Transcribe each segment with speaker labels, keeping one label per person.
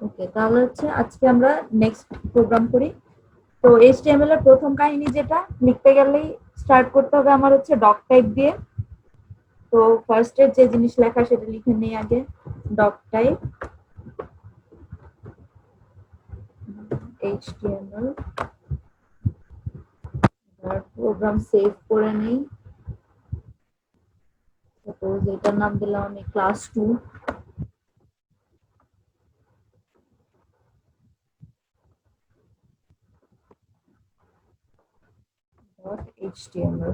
Speaker 1: ওকে, তাহলে হচ্ছে আজকে আমরা নেক্সট প্রোগ্রাম করি। তো এইচটিএমএল এর প্রথম কাহিনী যেটা লিখতে গেলেই স্টার্ট করতে হবে আমার হচ্ছে ডক টাইপ দিয়ে। তো ফার্স্ট এর যে জিনিস লেখা সেটা লিখে নিই আগে, ডক টাইপ এইচটিএমএল। আর প্রোগ্রাম সেভ করে নেই। সাপোজ এটার নাম দিলাম আমি ক্লাস 2 ডট এইচটিএমএল।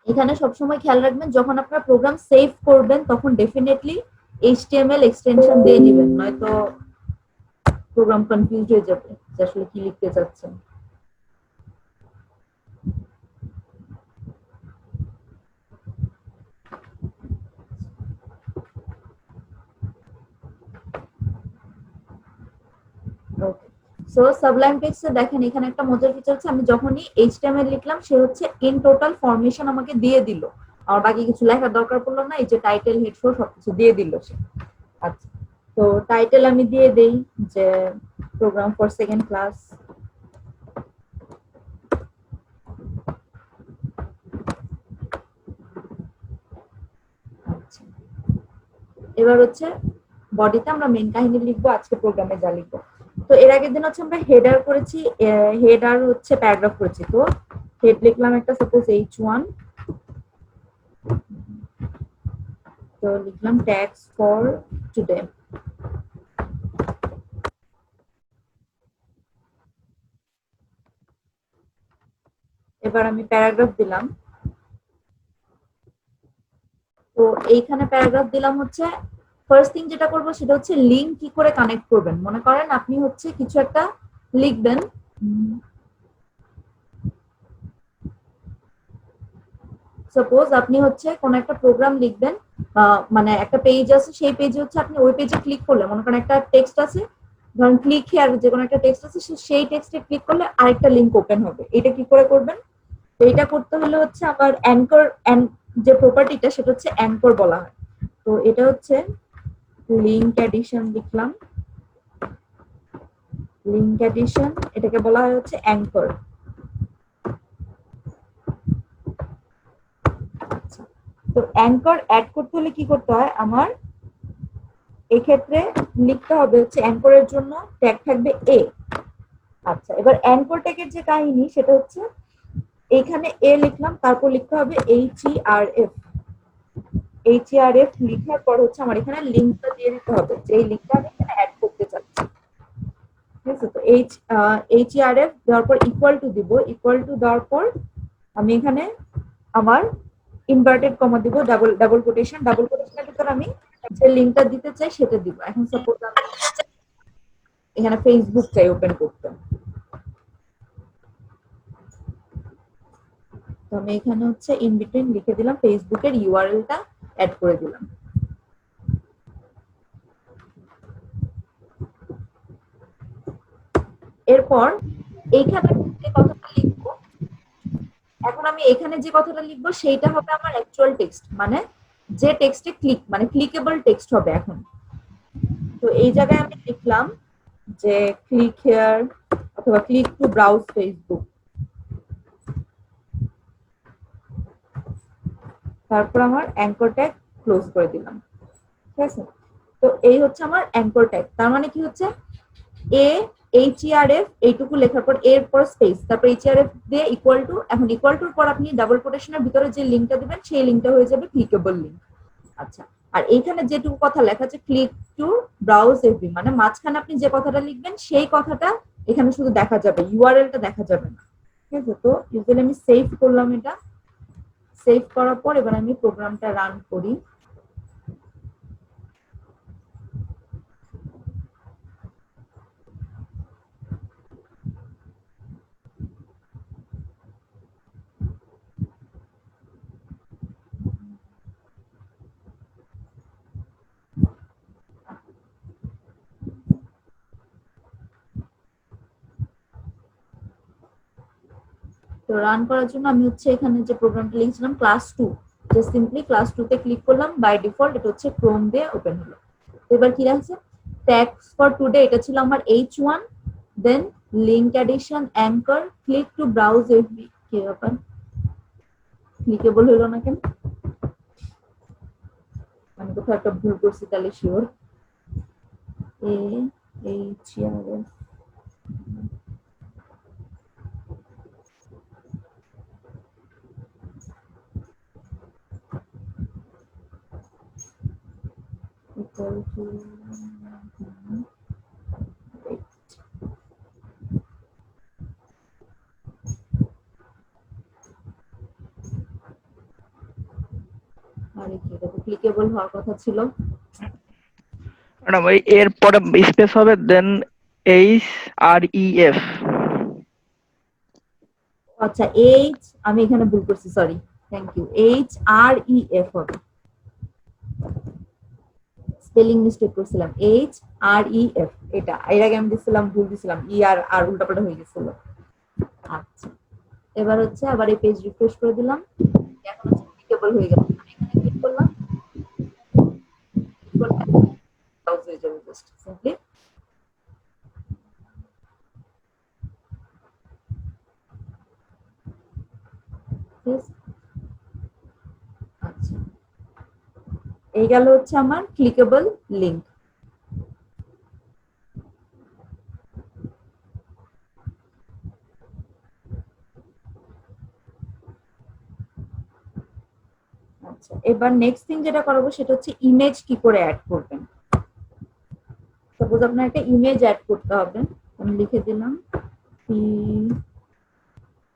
Speaker 1: এখানে সবসময় খেয়াল রাখবেন যখন আপনার প্রোগ্রাম সেভ করবেন তখন ডেফিনেটলি এইচটিএমএল এক্সটেনশন দিয়ে নেবেন, নয়তো প্রোগ্রাম কনফিউজ হয়ে যাবে যে আসলে কি লিখতে চাচ্ছেন। ওকে, সো সাবলাইম টেক্সটে দেখেন এখানে একটা মজার ফিচার আছে, আমি যখনই এইচটিএমএল লিখলাম সে হচ্ছে ইন টোটাল ফরমেশন আমাকে দিয়ে দিল, আর বাকি কিছু লেখার দরকার পড়লো না, এই যে টাইটেল হেড শো সবকিছু দিয়ে দিল সে। আচ্ছা, তো টাইটেল আমি দিয়ে দেই যে প্রোগ্রাম ফর সেকেন্ড ক্লাস। আচ্ছা, এবার হচ্ছে বডিতে আমরা মেন কাহিনী লিখবো, আজকে প্রোগ্রামে যা লিখবো। তো এর আগের দিন হচ্ছে আমরা হেডার করেছি, হেড আর হচ্ছে প্যারাগ্রাফ করেছি। তো হেড লিখলাম একটা সাপোজ H1, তো লিখলাম ট্যাক্স ফর টুডে। এবার আমি প্যারাগ্রাফ দিলাম। তো এইখানে প্যারাগ্রাফ দিলাম হচ্ছে ফার্স্ট থিং যেটা করবো সেটা হচ্ছে লিঙ্ক কি করে কানেক্ট করবেন। মনে করেন আপনি হচ্ছে কিছু একটা লিখবেন, সাপোজ আপনি হচ্ছে কোন একটা প্রোগ্রাম লিখবেন, মানে একটা পেজ আছে, সেই পেজে হচ্ছে আপনি ওই পেজে ক্লিক করলে মনে করেন একটা টেক্সট আছে, ধরুন ক্লিক হিয়ার যে কোনো একটা টেক্সট আছে, সেই টেক্সটে ক্লিক করলে আরেকটা লিঙ্ক ওপেন হবে। এটা কি করে করবেন? তো এটা করতে হলে হচ্ছে আবার অ্যাঙ্কর যে প্রপার্টিটা সেটা হচ্ছে অ্যাঙ্কর বলা হয়। তো এটা হচ্ছে লিঙ্ক অ্যাডিশন লিখলাম, লিঙ্ক অ্যাডিশন এটাকে বলা হয় হচ্ছে অ্যাঙ্কর। তো অ্যাঙ্কর অ্যাড করতে হলে কি করতে হয় আমার, এক্ষেত্রে লিখতে হবে হচ্ছে অ্যাঙ্করের জন্য ট্যাগ থাকবে এ। আচ্ছা, এবার অ্যাঙ্কর ট্যাগের যে কাহিনী সেটা হচ্ছে এইখানে এ লিখলাম, তারপর লিখতে হবে HERF। HERF লিখার পর হচ্ছে আমার এখানে লিঙ্কটা দিয়ে দিতে হবে, যে এই লিঙ্কটা আমি এখানে অ্যাড করতে চাচ্ছি। ঠিক আছে, তো HERF দেওয়ার পর ইকুয়াল টু দিব, ইকুয়াল টু দেওয়ার পর আমি এখানে আমার ইনভার্টেড কমা দিব, ডাবল ডাবল কোটেশন, ডাবল কোটেশনের ভিতর আমি যে লিঙ্কটা দিতে চাই সেটা দিব। এখন সাপোজ আমি এখানে ফেসবুক চাই ওপেন করতে, তো আমি এখানে হচ্ছে ইন বিটুইন লিখে দিলাম, ফেসবুকের ইউআরএলটা অ্যাড করে দিলাম। এরপর এইখানে যে কথাটা লিখবো, এখন আমি এখানে যে কথাটা লিখবো সেইটা হবে আমার অ্যাকচুয়াল টেক্সট, মানে যে টেক্সটে ক্লিক মানে ক্লিকেবল টেক্সট হবে এখন। তো এই জায়গায় আমি লিখলাম যে ক্লিক হেয়ার অথবা ক্লিক টু ব্রাউজ ফেসবুক, তারপর আমার অ্যাঙ্কর ট্যাগ ক্লোজ করে দিলাম। ঠিক আছে, তো এই হচ্ছে আমার অ্যাঙ্কর ট্যাগ। তার মানে কি হচ্ছে এ HERF এইটুকু লেখার পর এর পর স্পেস, তারপর HERF দিয়ে ইকুয়াল টু, এখন ইকুয়াল টুর পর আপনি ডাবল কোটেশনের ভিতরে যে লিঙ্কটা দিবেন সেই লিঙ্কটা হয়ে যাবে ক্লিকেবল লিঙ্ক। আচ্ছা, আর এইখানে যেটুকু কথা লেখা আছে ক্লিক টু ব্রাউজ এভরি, মানে মাঝখানে আপনি যে কথাটা লিখবেন সেই কথাটা এখানে শুধু দেখা যাবে, ইউআরএলটা দেখা যাবে না। ঠিক আছে, তো ইউজুয়ালি আমি সেভ করলাম, এটা সেভ করার পর এবার আমি প্রোগ্রামটা রান করি। তো রান করার জন্য আমি হচ্ছে এখানে যে প্রোগ্রামটা লিখেছিলাম ক্লাস 2, জাস্ট সিম্পলি ক্লাস 2 তে ক্লিক করলাম, বাই ডিফল্ট এটা হচ্ছে ক্রোম দিয়ে ওপেন হলো। এবার কি আছে, ট্যাগস ফর টুডে এটা ছিল আমার H1, then link addition anchor click to browse FB. কি ব্যাপার, ক্লিকেবল হলো না কেন? আমি কোথাও একটা ভুল করছি তাহলে শিওর। AHRS equal to আরে কি, এটা তো ক্লিকেবল হওয়ার কথা ছিল।
Speaker 2: ম্যাডাম ওই এর পরে স্পেস হবে, দেন HREF।
Speaker 1: আচ্ছা আমি এখানে ভুল করছি, সরি, থ্যাংক ইউ। HREF হবে, স্পেলিং মিস্টেক করছিলাম। HREF, এটা এর আগে আমি দিছিলাম, ভুল দিছিলাম, আর উল্টাপাল্টা হয়ে গেছিল। আচ্ছা, এবার হচ্ছে আবার এই পেজ রিফ্রেশ করে দিলাম, এখন হচ্ছে ক্লিকেবল হয়ে গেল। আমি এখানে ক্লিক করলাম, ব্রাউজ হয়ে যাবে জাস্ট সিম্পলি। আচ্ছা, এই গেল হচ্ছে আমার ক্লিকেবল লিংক। আচ্ছা, এবার নেক্সট থিং যেটা করাবো সেটা হচ্ছে ইমেজ কি করে অ্যাড করবেন। সাপোজ আপনার একটা ইমেজ অ্যাড করতে হবে, আমি লিখে দিলাম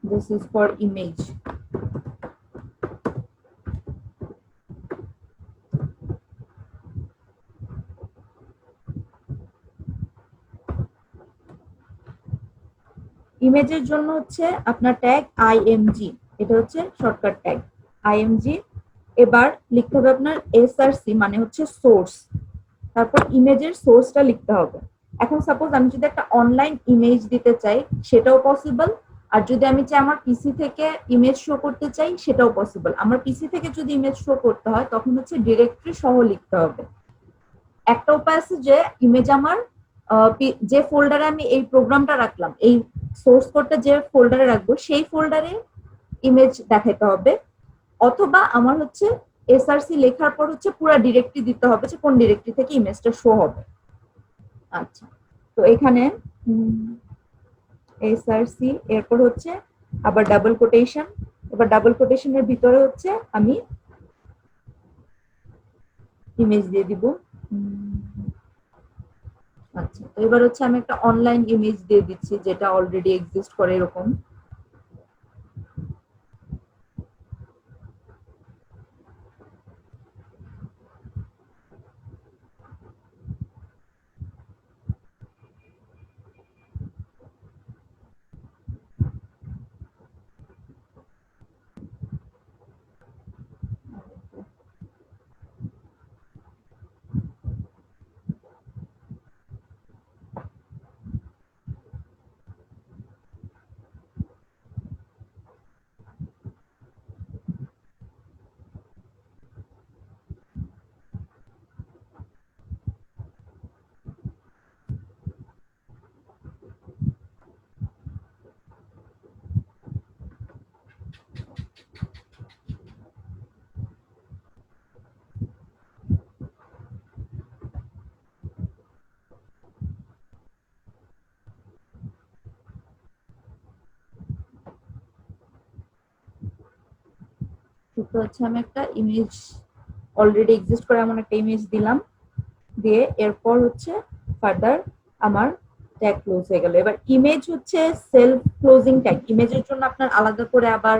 Speaker 1: দিস ইজ ফর ইমেজ। ইমেজের জন্য হচ্ছে আপনার ট্যাগ IMG, এটা হচ্ছে শর্টকাট ট্যাগ IMG। এবার লিখতে হবে আপনার SRC, মানে হচ্ছে সোর্স, তারপর ইমেজের সোর্সটা লিখতে হবে। এখন সাপোজ আমি যদি একটা অনলাইন ইমেজ দিতে চাই সেটাও পসিবল, আর যদি আমি চাই আমার পিসি থেকে ইমেজ শো করতে চাই সেটাও পসিবল। আমার পিসি থেকে যদি ইমেজ শো করতে হয় তখন হচ্ছে ডিরেক্টরি সহ লিখতে হবে। একটা উপায় আছে যে ইমেজ আমার যে ফোল্ডারে আমি এই প্রোগ্রামটা রাখলাম, এই সোর্স কোডটা যে ফোল্ডারে রাখবো সেই ফোল্ডারে ইমেজ দেখাইতে হবে, অথবা আমার হচ্ছে SRC লেখার পর হচ্ছে পুরো ডিরেক্টরি দিতে হবে যে কোন ডিরেক্টরি থেকে ইমেজটা শো হবে। আচ্ছা, তো এখানে SRC, এরপর হচ্ছে আবার ডাবল কোটেশন, এবার ডাবল কোটেশনের ভিতরে হচ্ছে আমি ইমেজ দিয়ে দিব। আচ্ছা, তো এবার হচ্ছে আমি একটা অনলাইন ইমেজ দিয়ে দিচ্ছি যেটা অলরেডি এক্সিস্ট করে এরকম। তো হচ্ছে আমি একটা ইমেজ অলরেডি এক্সিস্ট করে এমন একটা ইমেজ দিলাম, দিয়ে এরপর হচ্ছে ফার্দার আমার ট্যাগ ক্লোজ হয়ে গেল। এবার ইমেজ হচ্ছে সেলফ ক্লোজিং ট্যাগ, ইমেজের জন্য আপনার আলাদা করে আবার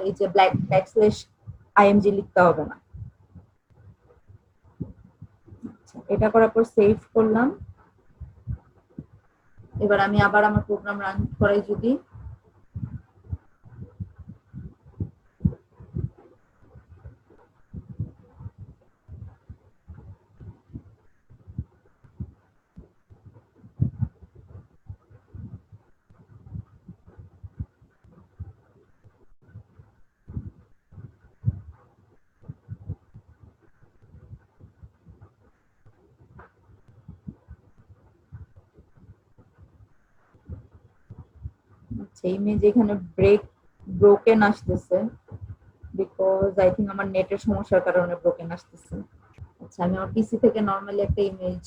Speaker 1: এই যে ব্যাকস্ল্যাশ IMG লিখতে হবে না। আচ্ছা, এটা করার পর সেভ করলাম। এবার আমি আবার আমার প্রোগ্রাম রান করাই যদি, আচ্ছা ইমেজ এখানে ব্রোকেন আসতেছে বিকজ আই থিঙ্ক আমার নেটের সমস্যার কারণে ব্রোকেন আসতেছে। আচ্ছা আমি আমার পিসি থেকে নরমালি একটা ইমেজ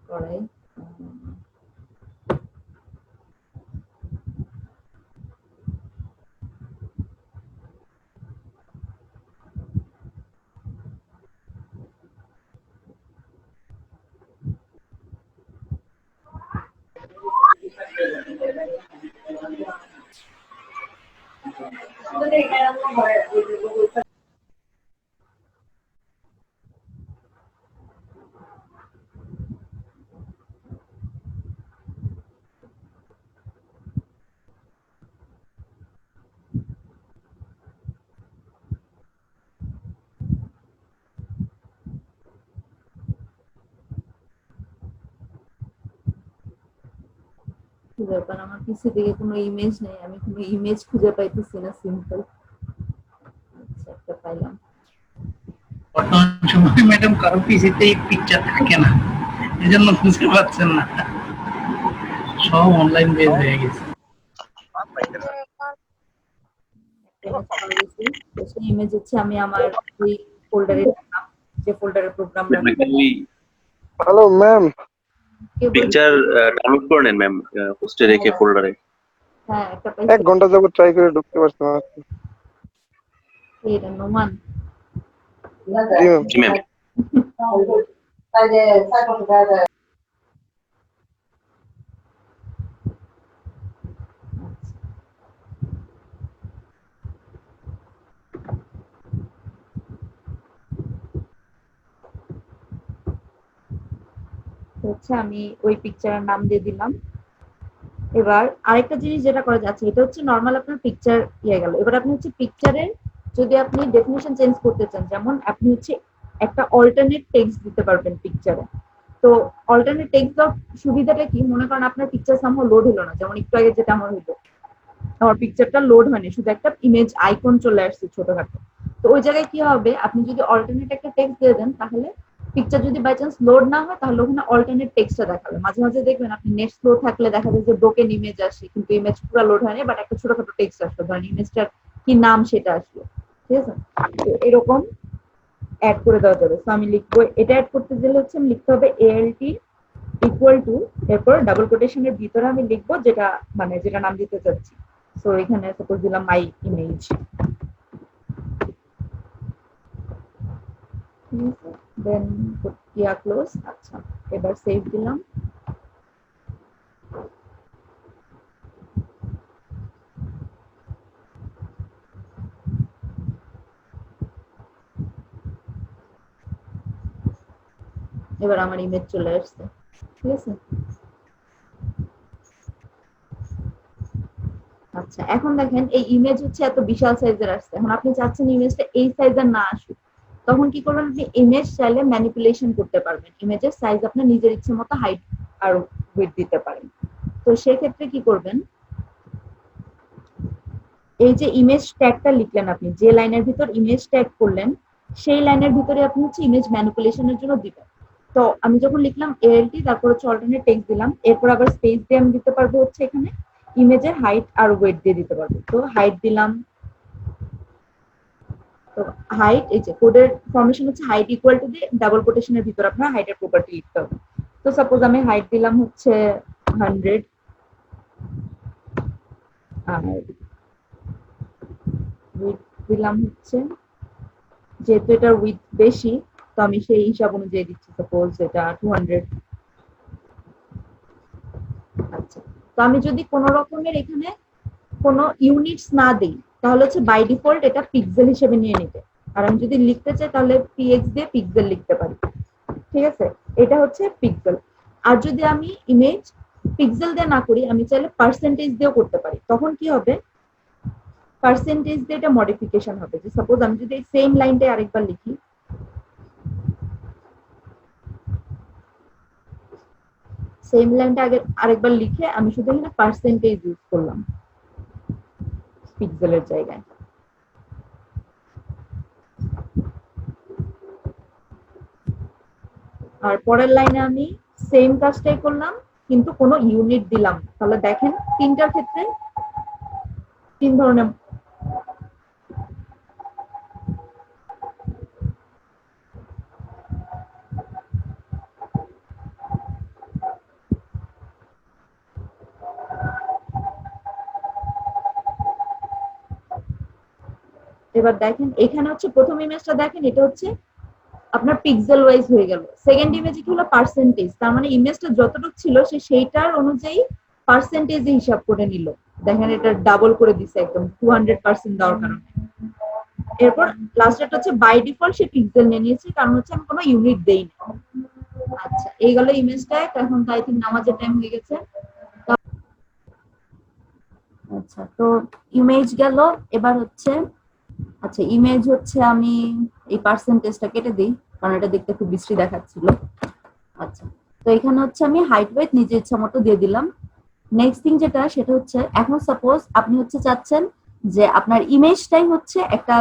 Speaker 1: করাই। কি ব্যাপার আমার পিসি থেকে কোনো ইমেজ নেই, আমি কোনো ইমেজ খুঁজে পাইতেছি না সিম্পল। আচ্ছা একটা পাইলাম।
Speaker 3: বর্তমান সময় ম্যাডাম কারো পিসিতে পিকচার থাকে না, এজন্য বুঝতে পারছেন না, সব অনলাইন বেজ হয়ে গেছে।
Speaker 1: সেই ইমেজ হচ্ছে আমি আমার ওই ফোল্ডারে দিলাম, যে ফোল্ডারে program
Speaker 4: hello ma'am,
Speaker 5: picture download করে নেন ম্যাম, পোস্টে রেখে ফোল্ডারে।
Speaker 1: হ্যাঁ একটা
Speaker 4: 1 ঘন্টা যাবত ট্রাই করে ঢুকতে পারছি না।
Speaker 1: এটা নোমান।
Speaker 5: জি ম্যাম।
Speaker 1: হচ্ছে আমি ওই পিকচারের নাম দিয়ে দিলাম। এবার আরেকটা জিনিস যেটা করা যাচ্ছে, এটা হচ্ছে নর্মাল আপনার পিকচার ইয়ে গেল। এবার আপনি হচ্ছে পিকচারের যদি আপনি ডেফিনেশন চেঞ্জ করতে চান, যেমন আপনি হচ্ছে একটা অল্টারনেট টেক্সট দিতে পারবেন পিকচারে। তো অল্টারনেট টেক্সট দেওয়ার সুবিধাটা কি, মনে করেন আপনার পিকচার সামহ লোড হলো না, যেমন একটু আগে যেটা আমার হইলো, আমার পিকচারটা লোড হয়নি, শুধু একটা ইমেজ আইকন চলে আসছে ছোটখাটো। তো ওই জায়গায় কি হবে, আপনি যদি অল্টারনেট একটা টেক্সট দিয়ে দেন, তাহলে পিকচার যদি বাই চান্স লোড না হয় তাহলে ওখানে অল্টারনেট টেক্সটটা দেখাবে। মাঝে মাঝে দেখবেন আপনি নেট স্লো থাকলে দেখা যায় যে ব্রোকেন ইমেজ আসে, কিন্তু ইমেজ পুরো লোড হয়নি, বাট একটা ছোটখাটো টেক্সট আসলো, ধরেন ইমেজটার কি নাম সেটা আসলো, ঠিক আছে। তো এরকম অ্যাড করে দেওয়া যাবে। তো আমি লিখবো, এটা অ্যাড করতে গেলে হচ্ছে আমি লিখতে হবে ALT ইকুয়াল টু, এরপর ডাবল কোটেশনের ভিতরে আমি লিখবো যেটা মানে যেটা নাম দিতে চাচ্ছি। সো এখানে সাপোজ দিলাম মাই ইমেজ, দেন ইয়া ক্লোজ। আচ্ছা এবার সেভ দিলাম। এবার আমার ইমেজ চলে আসছে, ঠিক আছে। আচ্ছা এখন দেখেন এই ইমেজ হচ্ছে এত বিশাল সাইজের আসছে, এখন আপনি চাচ্ছেন ইমেজটা এই সাইজের না আসুক, তখন কি করবেন, আপনি ইমেজ চাইলে ম্যানিপুলেশন করতে পারবেন, ইমেজের সাইজ আপনার নিজের ইচ্ছে মতো হাইট আর উইডথ দিতে পারেন। তো সেক্ষেত্রে কি করবেন, এই যে ইমেজ ট্যাগটা লিখলেন, আপনি যে লাইনের ভিতর ইমেজ ট্যাগ করলেন সেই লাইনের ভিতরে আপনি হচ্ছে ইমেজ ম্যানিপুলেশনের জন্য দিবেন। তো আমি যখন লিখলাম ALT তারপর হচ্ছে অল্টারনেট টেক্সট দিলাম, এরপর আবার স্পেস দিয়ে আমি দিতে পারবো হচ্ছে এখানে ইমেজের হাইট আর ওয়েট দিয়ে দিতে পারবো। তো হাইট দিলাম, তো হাইট এই যে কোডের ফরমেশন হচ্ছে হাইট ইকুয়াল টু দিয়ে ডাবল কোটেশনের ভিতর আপনার হাইটের প্রপার্টি লিখতে হবে। তো সাপোজ আমি হাইট দিলাম হচ্ছে 100 আর উইথ দিলাম হচ্ছে, যেহেতু এটার উইথ বেশি তো আমি সেই হিসাব অনুযায়ী দিচ্ছি, সাপোজ এটা 200। আচ্ছা তো আমি যদি কোন রকমের এখানে কোনো ইউনিটস না দেই তাহলে হচ্ছে বাই ডিফল্ট এটা পিক্সেল হিসেবে নিয়ে নিবে, আর আমি যদি লিখতে চাই তাহলে PX দিয়ে পিক্সেল লিখতে পারি, ঠিক আছে। এটা হচ্ছে পিক্সেল। আর যদি আমি ইমেজ পিক্সেল দিয়ে না করি, আমি চাইলে পার্সেন্টেজ দিয়েও করতে পারি। তখন কি হবে, পার্সেন্টেজ দিয়ে এটা মডিফিকেশন হবে। যে সাপোজ আমি যদি এই সেম লাইনটাই আরেকবার লিখি, সেম লাইনটা আগে আরেকবার লিখে আমি শুধু এখানে পার্সেন্টেজ ইউজ করলাম পিক্সেলের জায়গায়। আর পরের লাইনে আমি সেম কাজটাই করলাম, কিন্তু কোনো ইউনিট দিলাম না। তাহলে দেখেন তিনটার ক্ষেত্রে তিন ধরনের। এবার দেখেন এখানে হচ্ছে প্রথম ইমেজটা দেখেন, এটা হচ্ছে আপনার পিক্সেল ওয়াইজ হয়ে গেল। সেকেন্ড ইমেজে কি হলো, পার্সেন্টেজ, তার মানে ইমেজটা যতটুকু ছিল সে সেইটার অনুযায়ী পার্সেন্টেজে হিসাব করে নিল। দেখেন এটা ডাবল করে দিছে একদম 200% দেওয়ার কারণে। এরপর লাস্টেরটা হচ্ছে বাই ডিফল্ট সে পিক্সেল নিয়ে নিয়েছে, কারণ হচ্ছে আমি কোনো ইউনিট দেইনি। আচ্ছা এই গেল ইমেজটা। এখন তো আই থিঙ্ক নামাজের টাইম হয়ে গেছে। আচ্ছা তো ইমেজ গেল। এবার হচ্ছে আচ্ছা ইমেজ হচ্ছে আমি এই পার্সেন্টেজটা কেটে দিই, কারণ এটা দেখতে খুব বিশ্রী দেখাচ্ছিল। আচ্ছা তো এখানে হচ্ছে আমি হাইট ওয়েট নিজের ইচ্ছা মতো দিয়ে দিলাম। নেক্সট থিং যেটা সেটা হচ্ছে, এখন সাপোজ আপনি হচ্ছে চাচ্ছেন যে আপনার ইমেজটাই হচ্ছে একটা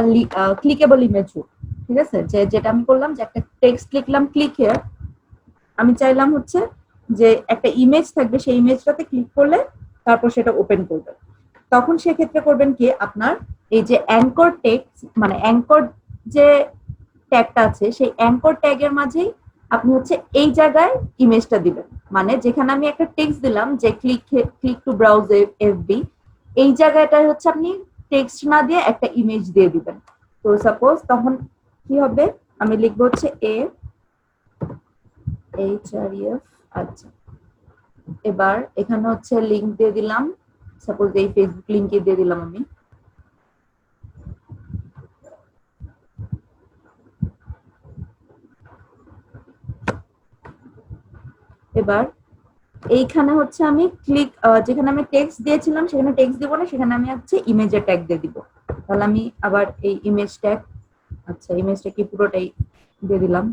Speaker 1: ক্লিকেবল ইমেজ হোক, ঠিক আছে? যেটা আমি করলাম যে একটা টেক্সট লিখলাম ক্লিক হিয়ার, আমি চাইলাম হচ্ছে যে একটা ইমেজ থাকবে, সেই ইমেজটাতে ক্লিক করলে তারপর সেটা ওপেন করবে। তখন সেক্ষেত্রে করবেন কি, আপনার এই যে অ্যাঙ্কর টেক্সট মানে অ্যাঙ্কর যে ট্যাগটা আছে সেই অ্যাঙ্কর ট্যাগের মাঝেই আপনি হচ্ছে এই জায়গায় ইমেজটা দিবেন। মানে যেখানে আমি একটা টেক্সট দিলাম যে ক্লিক টু ব্রাউজ এফবি, এই জায়গাটায় হচ্ছে আপনি টেক্সট না দিয়ে একটা ইমেজ দিয়ে দিবেন। তো সাপোজ তখন কি হবে, আমি লিখবো হচ্ছে HREF। আচ্ছা এবার এখানে হচ্ছে লিংক দিয়ে দিলাম, সাপোজ এই ফেসবুক লিংকে দিয়ে দিলাম আমি। এবার এইখানে হচ্ছে আমি যেখানে আমি টেক্সট দিয়েছিলাম সেখানে টেক্সট দিব না, সেখানে আমি হচ্ছে ইমেজের ট্যাগ দিয়ে দিব। তাহলে আমি আবার এই ইমেজ ট্যাগ, আচ্ছা ইমেজটা কি পুরোটাই দিয়ে দিলাম।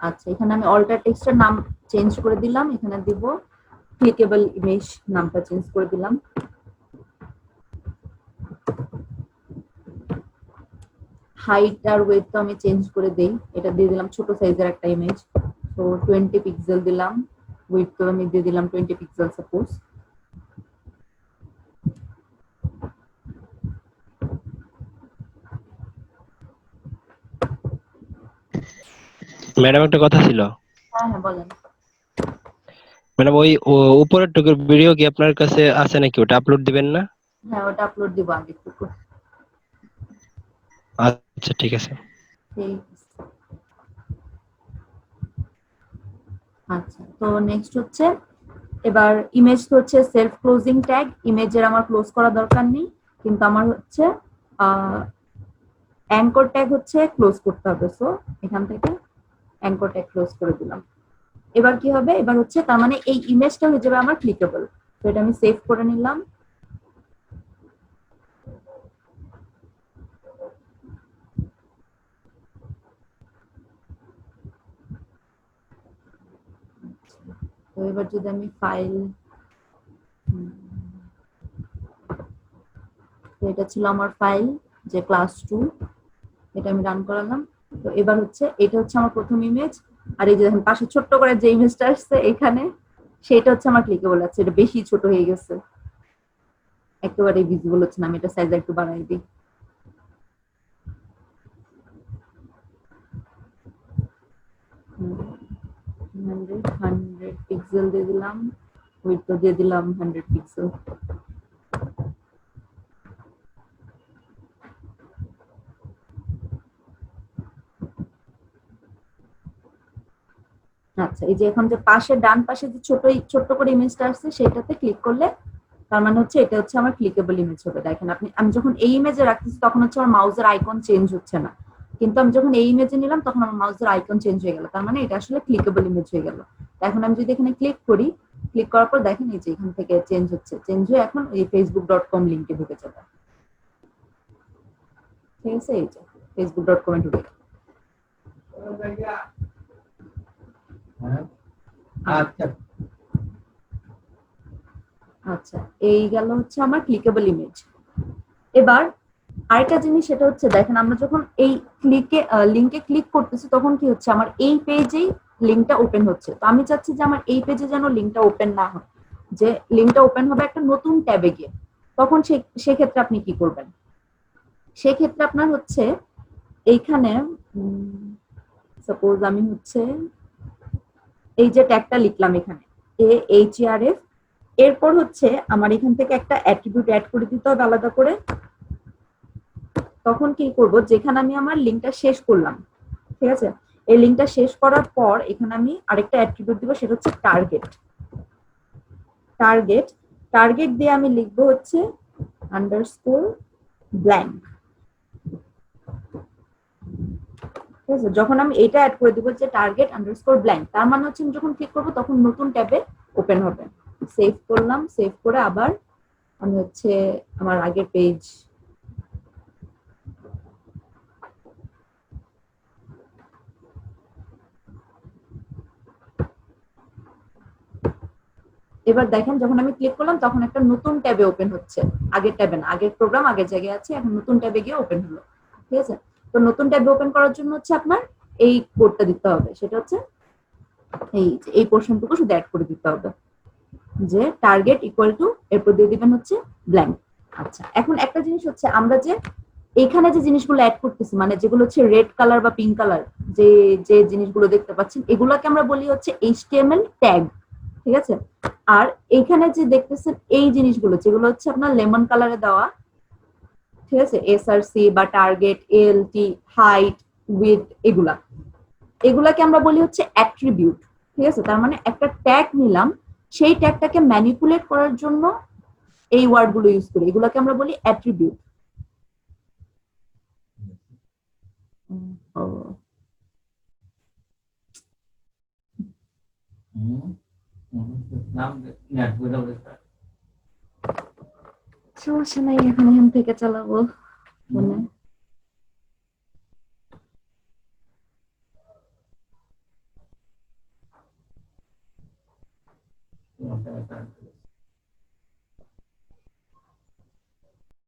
Speaker 1: আচ্ছা এখানে আমি অল্টার টেক্সটের নাম চেঞ্জ করে দিলাম, এখানে দিব ক্লিকেবল ইমেজ নামটা চেঞ্জ করে দিলাম। হাইট আর ওয়েট তো আমি চেঞ্জ করে দেই, এটা দিয়ে দিলাম ছোট সাইজের একটা ইমেজ, তো 20 পিক্সেল দিলাম। ওয়েট তো আমি দিয়ে দিলাম 20 পিক্সেল সাপোজ।
Speaker 6: ম্যাডাম একটা কথা ছিল।
Speaker 1: হ্যাঁ হ্যাঁ বলেন।
Speaker 6: ম্যাডাম ওই উপরের টুকুর ভিডিও কি আপনার কাছে আছে নাকি? ওটা আপলোড দিবেন না?
Speaker 1: হ্যাঁ ওটা আপলোড দিব আগে একটু।
Speaker 6: আচ্ছা ঠিক আছে।
Speaker 1: ঠিক আছে। আচ্ছা তো নেক্সট হচ্ছে এবার ইমেজ তো হচ্ছে সেলফ ক্লোজিং ট্যাগ, ইমেজের আমার ক্লোজ করা দরকার নেই, কিন্তু আমার হচ্ছে অ্যাঙ্কর ট্যাগ হচ্ছে ক্লোজ করতে হবে। সো এখান থেকে অ্যাঙ্কর ট্যাগ ক্লোজ করে দিলাম। এবার কি হবে, এবার হচ্ছে তার মানে এই ইমেজটা হয়ে যাবে আমার ক্লিকেবল। তো এটা আমি সেভ করে নিলাম। তো এবার যদি আমি ফাইল, তো এটা ছিল আমার ফাইল যে ক্লাস 2, এটা আমি রান করালাম। তো এবার হচ্ছে এটা হচ্ছে আমার প্রথম ইমেজ, আর এই যে দেখেন পাশে ছোট্ট করে যে ইমেজটা আসছে এখানে, সেটা হচ্ছে আমার ক্লিকেবল আছে। এটা বেশি ছোট হয়ে গেছে, একেবারে ভিজিবল হচ্ছে না, আমি এটা সাইজ একটু বাড়াই দিই। হান্ড্রেড পিক্সেল দিয়ে দিলাম, উইডথ দিয়ে দিলাম 100 পিক্সেল। আচ্ছা এই যে এখন যে পাশে ডান পাশে যে ছোট্ট করে ইমেজটা আসছে সেটাতে ক্লিক করলে তার মানে হচ্ছে এটা হচ্ছে আমার ক্লিকেবল ইমেজ হবে। দেখেন আমি যখন এই ইমেজে রাখতেছি তখন হচ্ছে আমার মাউসের আইকন চেঞ্জ হচ্ছে না, কিন্তু আমি যখন এই ইমেজে নিলাম তখন আমার মাউসের আইকন চেঞ্জ হয়ে গেল, তার মানে এটা আসলে ক্লিকেবল ইমেজ হয়ে গেল। এখন আমি যদি এখানে ক্লিক করি, ক্লিক করার পর দেখেন এই যে এখান থেকে চেঞ্জ হচ্ছে, চেঞ্জ হয়ে এখন এই facebook.com লিংকে ঢুকে যাবে। ঠিক আছে, এই যে facebook.com এ ঢুকে গেল।
Speaker 3: আচ্ছা
Speaker 1: আচ্ছা, এই গেল হচ্ছে আমার ক্লিকেবল ইমেজ। এবার আরেকটা জিনিস সেটা হচ্ছে দেখেন আমরা যখন এই লিংকে ক্লিক করতেছি তখন কি হচ্ছে আমার এই পেজেই লিংকটা ওপেন হচ্ছে। তো আমি চাচ্ছি যে আমার এই পেজে যেন লিংকটা ওপেন না হয়, যে লিংকটা ওপেন হবে একটা নতুন ট্যাবে গিয়ে। তখন সেক্ষেত্রে আপনি কি করবেন? সেক্ষেত্রে আপনার হচ্ছে এইখানে সাপোজ আমি হচ্ছে এই যে ট্যাগটা লিখলাম এখানে AHRF, এরপর হচ্ছে আমার এখান থেকে একটা অ্যাট্রিবিউট অ্যাড করে দিতে হবে আলাদা করে। তখন কি করব, যেখানে আমি আমার লিংকটা শেষ করলাম, ঠিক আছে, এই লিংকটা শেষ করার পর এখানে আমি আরেকটা অ্যাট্রিবিউট দিব, সেটা হচ্ছে টার্গেট। টার্গেট টার্গেট দিয়ে আমি লিখবো হচ্ছে আন্ডারস্কোর ব্ল্যাঙ্ক। ঠিক আছে, যখন আমি এটা অ্যাড করে দিব যে টার্গেট আন্ডারস্কোর ব্ল্যাঙ্ক, তার মানে হচ্ছে আমি যখন ক্লিক করবো তখন নতুন ট্যাবে ওপেন হবে। সেভ করলাম, সেভ করে আবার আমি হচ্ছে আমার আগের পেজ এবার দেখেন যখন আমি ক্লিক করলাম তখন একটা নতুন ট্যাবে ওপেন হচ্ছে, আগের ট্যাবে না, আগের প্রোগ্রাম আগের জায়গায় আছে, এখন নতুন ট্যাবে গিয়ে ওপেন হলো। ঠিক আছে, তো নতুন ট্যাবে ওপেন করার জন্য হচ্ছে আপনার এই কোডটা দিতে হবে, সেটা হচ্ছে এই পোর্শনটুকু শুধু অ্যাড করে দিতে হবে, যে টার্গেট ইকুয়াল টু, এরপর দিয়ে দিবেন হচ্ছে ব্ল্যাঙ্ক। আচ্ছা, এখন একটা জিনিস হচ্ছে আমরা যে এখানে যে জিনিসগুলো অ্যাড করতেছি, মানে যেগুলো হচ্ছে রেড কালার বা পিঙ্ক কালার, যে যে জিনিসগুলো দেখতে পাচ্ছেন এগুলোকে আমরা বলি হচ্ছে HTML ট্যাগ। ঠিক আছে, আর এইখানে যে দেখতেছেন এই জিনিসগুলো যেগুলো হচ্ছে আপনার লেমন কালারে দেওয়া, ঠিক আছে, SRC বা টার্গেট, ALT, হাইট, উইডথ, এগুলাকে আমরা বলি হচ্ছে অ্যাট্রিবিউট। ঠিক আছে, তার মানে একটা ট্যাগ নিলাম, সেই ট্যাগটাকে ম্যানিপুলেট করার জন্য এই ওয়ার্ডগুলো ইউজ করি, এগুলোকে আমরা বলি অ্যাট্রিবিউট। সমস্যা নাই, এখন এখান থেকে চালাবো ফোনে।